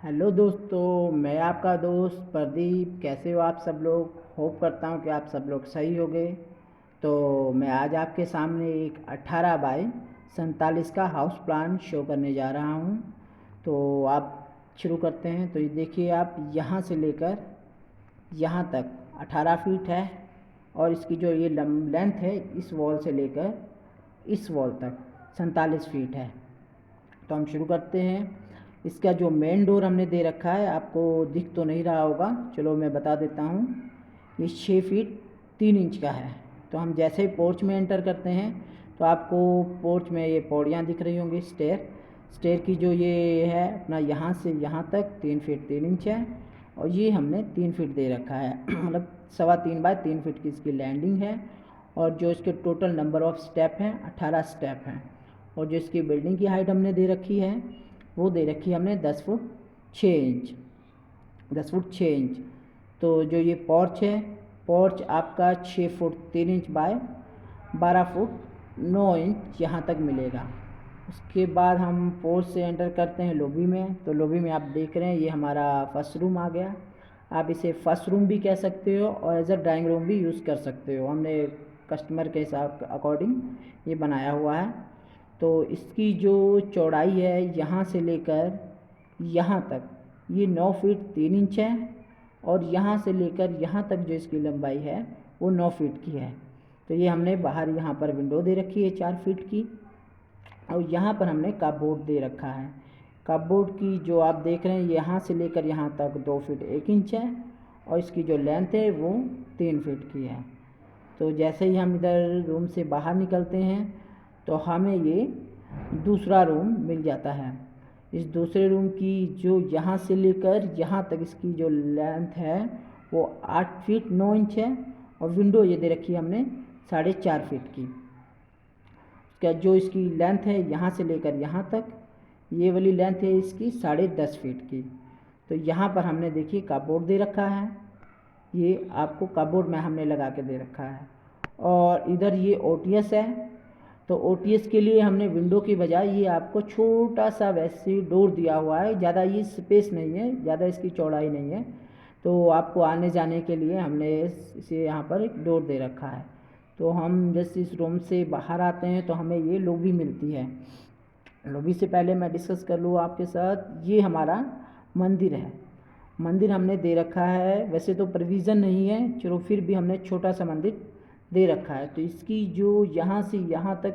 Hello दोस्तों, मैं आपका दोस्त प्रदीप। कैसे हो आप सब लोग? होप करता हूँ कि आप सब लोग सही होंगे। तो मैं आज आपके सामने एक 18 बाई 47 का हाउस प्लान शो करने जा रहा हूँ। तो आप शुरू करते हैं। तो ये देखिए, आप यहाँ से लेकर यहाँ तक 18 फीट है, और इसकी जो ये लेंथ है इस वॉल से लेकर इस वॉल तक 47 फीट है। तो हम शुरू करते हैं। इसका जो मेन डोर हमने दे रखा है, आपको दिख तो नहीं रहा होगा, चलो मैं बता देता हूँ। ये 6 फीट 3 इंच का है। तो हम जैसे ही पोर्च में एंटर करते हैं तो आपको पोर्च में ये पौड़ियाँ दिख रही होंगी। स्टेयर की जो ये है अपना, यहाँ से यहाँ तक 3 फीट 3 इंच है, और ये हमने 3 फीट दे रखा है मतलब 3.25 बाय 3 फीट की इसकी लैंडिंग है। और जो इसके टोटल नंबर ऑफ़ स्टेप हैं 18 स्टेप हैं। और जो इसकी बिल्डिंग की हाइट हमने दे रखी है वो दे रखी है हमने 10 फुट 6 इंच। 10 foot 6 inch. तो जो ये पोर्च है, पोर्च आपका 6 foot 3 inch by 12 foot 9 inch यहाँ तक मिलेगा। उसके बाद हम पोर्च से एंटर करते हैं लॉबी में। तो लॉबी में आप देख रहे हैं ये हमारा फर्स्ट रूम आ गया। आप इसे फर्स्ट रूम भी कह सकते हो और एज अ ड्राइंग रूम भी यूज़ कर सकते हो। हमने कस्टमर के हिसाब के अकॉर्डिंग ये बनाया हुआ है। तो इसकी जो चौड़ाई है यहाँ से लेकर यहाँ तक ये 9 फीट 3 इंच है, और यहाँ से लेकर यहाँ तक जो इसकी लंबाई है वो 9 फीट की है। तो ये हमने बाहर यहाँ पर विंडो दे रखी है 4 फीट की, और यहाँ पर हमने कपबोर्ड दे रखा है। कपबोर्ड की जो आप देख रहे हैं यहाँ से लेकर यहाँ तक 2 फीट 1 इंच है, और इसकी जो लेंथ है वो 3 फीट की है। तो जैसे ही हम इधर रूम से बाहर निकलते हैं तो हमें ये दूसरा रूम मिल जाता है। इस दूसरे रूम की जो यहाँ से लेकर यहाँ तक इसकी जो लेंथ है वो 8 फीट 9 इंच है, और विंडो ये दे रखी है हमने 4.5 फीट की। क्या जो इसकी लेंथ है यहाँ से लेकर यहाँ तक, ये वाली लेंथ है इसकी 10.5 फीट की। तो यहाँ पर हमने देखिए कपबोर्ड दे रखा है, ये आपको कपबोर्ड में हमने लगा के दे रखा है। और इधर ये ओटीएस है। तो ओटीएस के लिए हमने विंडो की बजाय ये आपको छोटा सा वैसे डोर दिया हुआ है। ज़्यादा ये स्पेस नहीं है, ज़्यादा इसकी चौड़ाई नहीं है। तो आपको आने जाने के लिए हमने इसे यहाँ पर एक डोर दे रखा है। तो हम जैसे इस रूम से बाहर आते हैं तो हमें ये लॉबी मिलती है। लॉबी से पहले मैं डिस्कस कर लूँ आपके साथ, ये हमारा मंदिर है। मंदिर हमने दे रखा है, वैसे तो प्रोविज़न नहीं है, चलो फिर भी हमने छोटा सा मंदिर दे रखा है। तो इसकी जो यहाँ से यहाँ तक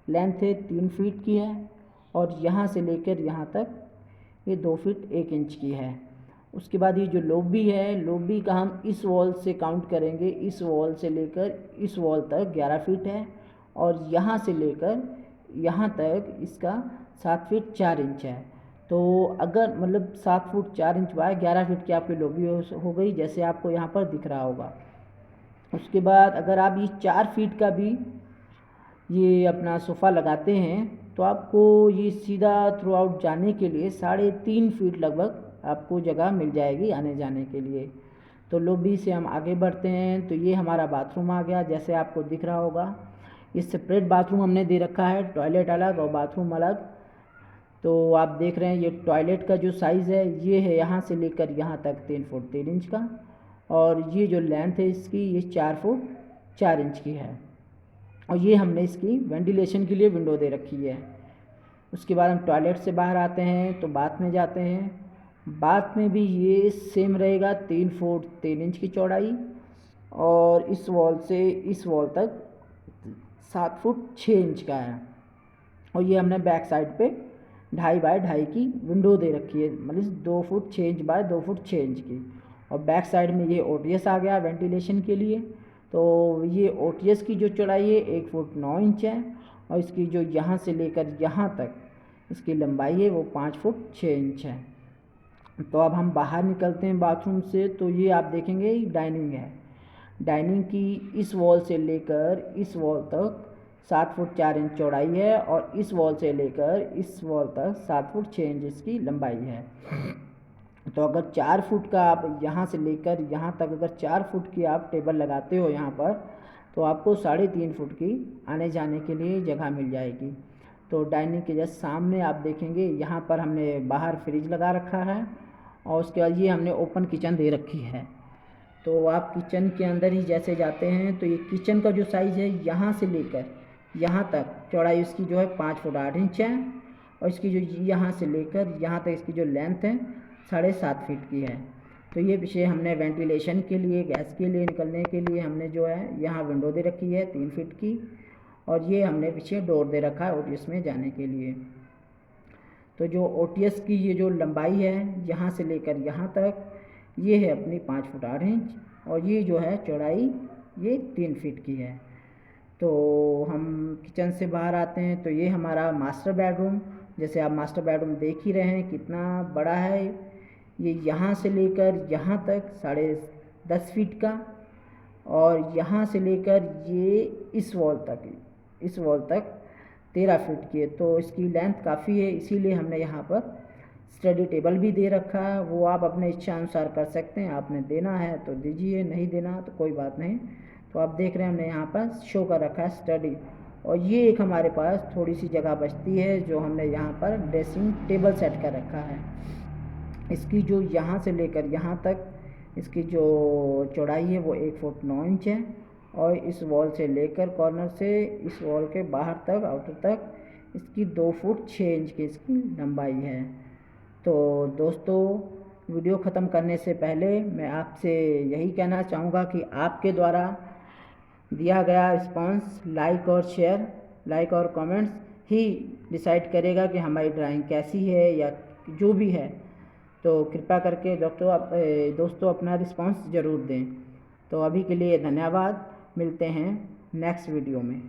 लेंथ है 3 फीट की है, और यहाँ से लेकर यहाँ तक ये 2 फीट 1 इंच की है। उसके बाद ये जो लॉबी है, लॉबी का हम इस वॉल से काउंट करेंगे, इस वॉल से लेकर इस वॉल तक 11 फीट है, और यहाँ से लेकर यहाँ तक इसका 7 फीट 4 इंच है। तो अगर मतलब 7 फुट 4 इंच बाय 11 फीट की आपकी लॉबी हो गई, जैसे आपको यहाँ पर दिख रहा होगा। उसके बाद अगर आप ये 4 फीट का भी ये अपना सोफ़ा लगाते हैं तो आपको ये सीधा थ्रू आउट जाने के लिए 3.5 फीट लगभग आपको जगह मिल जाएगी आने जाने के लिए। तो लॉबी से हम आगे बढ़ते हैं। तो ये हमारा बाथरूम आ गया, जैसे आपको दिख रहा होगा। ये सेपरेट बाथरूम हमने दे रखा है, टॉयलेट अलग और बाथरूम अलग। तो आप देख रहे हैं ये टॉयलेट का जो साइज़ है ये है यहाँ से लेकर यहाँ तक 3 फुट 3 इंच का, और ये जो लेंथ है इसकी ये 4 फुट 4 इंच की है। और ये हमने इसकी वेंटिलेशन के लिए विंडो दे रखी है। उसके बाद हम टॉयलेट से बाहर आते हैं तो बाथ में जाते हैं। बाथ में भी ये सेम रहेगा, 3 फुट 3 इंच की चौड़ाई, और इस वॉल से इस वॉल तक 7 फुट 6 इंच का है। और ये हमने बैक साइड पे 2.5 बाय 2.5 की विंडो दे रखी है, मतलब 2 foot 6 inch by 2 foot 6 inch की। और बैक साइड में ये ओटीएस आ गया वेंटिलेशन के लिए। तो ये ओटीएस की जो चौड़ाई है 1 फुट 9 इंच है, और इसकी जो यहाँ से लेकर यहाँ तक इसकी लंबाई है वो 5 फुट 6 इंच है। तो अब हम बाहर निकलते हैं बाथरूम से, तो ये आप देखेंगे डाइनिंग है। डाइनिंग की इस वॉल से लेकर इस वॉल तक 7 फुट 4 इंच चौड़ाई है, और इस वॉल से लेकर इस वॉल तक 7 फुट 6 इंच इसकी लंबाई है। तो अगर 4 फुट का आप यहाँ से लेकर यहाँ तक अगर 4 फुट की आप टेबल लगाते हो यहाँ पर, तो आपको 3.5 फुट की आने जाने के लिए जगह मिल जाएगी। तो डाइनिंग के जस्ट सामने आप देखेंगे यहाँ पर हमने बाहर फ्रिज लगा रखा है, और उसके बाद ये हमने ओपन किचन दे रखी है। तो आप किचन के अंदर ही जैसे जाते हैं तो ये किचन का जो साइज़ है यहाँ से लेकर यहाँ तक चौड़ाई इसकी जो है 5 फुट 8 इंच है, और इसकी जो यहाँ से लेकर यहाँ तक इसकी जो लेंथ है 7.5 फीट की है। तो ये पीछे हमने वेंटिलेशन के लिए, गैस के लिए निकलने के लिए हमने जो है यहाँ विंडो दे रखी है 3 फीट की, और ये हमने पीछे डोर दे रखा है ओटीएस में जाने के लिए। तो जो ओटीएस की ये जो लंबाई है यहाँ से लेकर यहाँ तक ये है अपनी 5 फुट 8 इंच, और ये जो है चौड़ाई ये 3 फीट की है। तो हम किचन से बाहर आते हैं तो ये हमारा मास्टर बेडरूम, जैसे आप मास्टर बेडरूम देख ही रहे हैं कितना बड़ा है। ये यहाँ से लेकर यहाँ तक 10.5 फीट का, और यहाँ से लेकर ये इस वॉल तक 13 फीट की है। तो इसकी लेंथ काफ़ी है, इसीलिए हमने यहाँ पर स्टडी टेबल भी दे रखा है। वो आप अपने इच्छा अनुसार कर सकते हैं, आपने देना है तो दीजिए, नहीं देना तो कोई बात नहीं। तो आप देख रहे हैं हमने यहाँ पर शो कर रखा है स्टडी, और ये एक हमारे पास थोड़ी सी जगह बचती है जो हमने यहाँ पर ड्रेसिंग टेबल सेट कर रखा है। इसकी जो यहाँ से लेकर यहाँ तक इसकी जो चौड़ाई है वो 1 फुट 9 इंच है, और इस वॉल से लेकर कॉर्नर से इस वॉल के बाहर तक आउटर तक इसकी 2 फुट 6 इंच की इसकी लंबाई है। तो दोस्तों, वीडियो ख़त्म करने से पहले मैं आपसे यही कहना चाहूँगा कि आपके द्वारा दिया गया रिस्पांस, लाइक और शेयर, लाइक और कमेंट्स ही डिसाइड करेगा कि हमारी ड्राइंग कैसी है या जो भी है। तो कृपया करके दोस्तों अपना रिस्पांस ज़रूर दें। तो अभी के लिए धन्यवाद, मिलते हैं नेक्स्ट वीडियो में।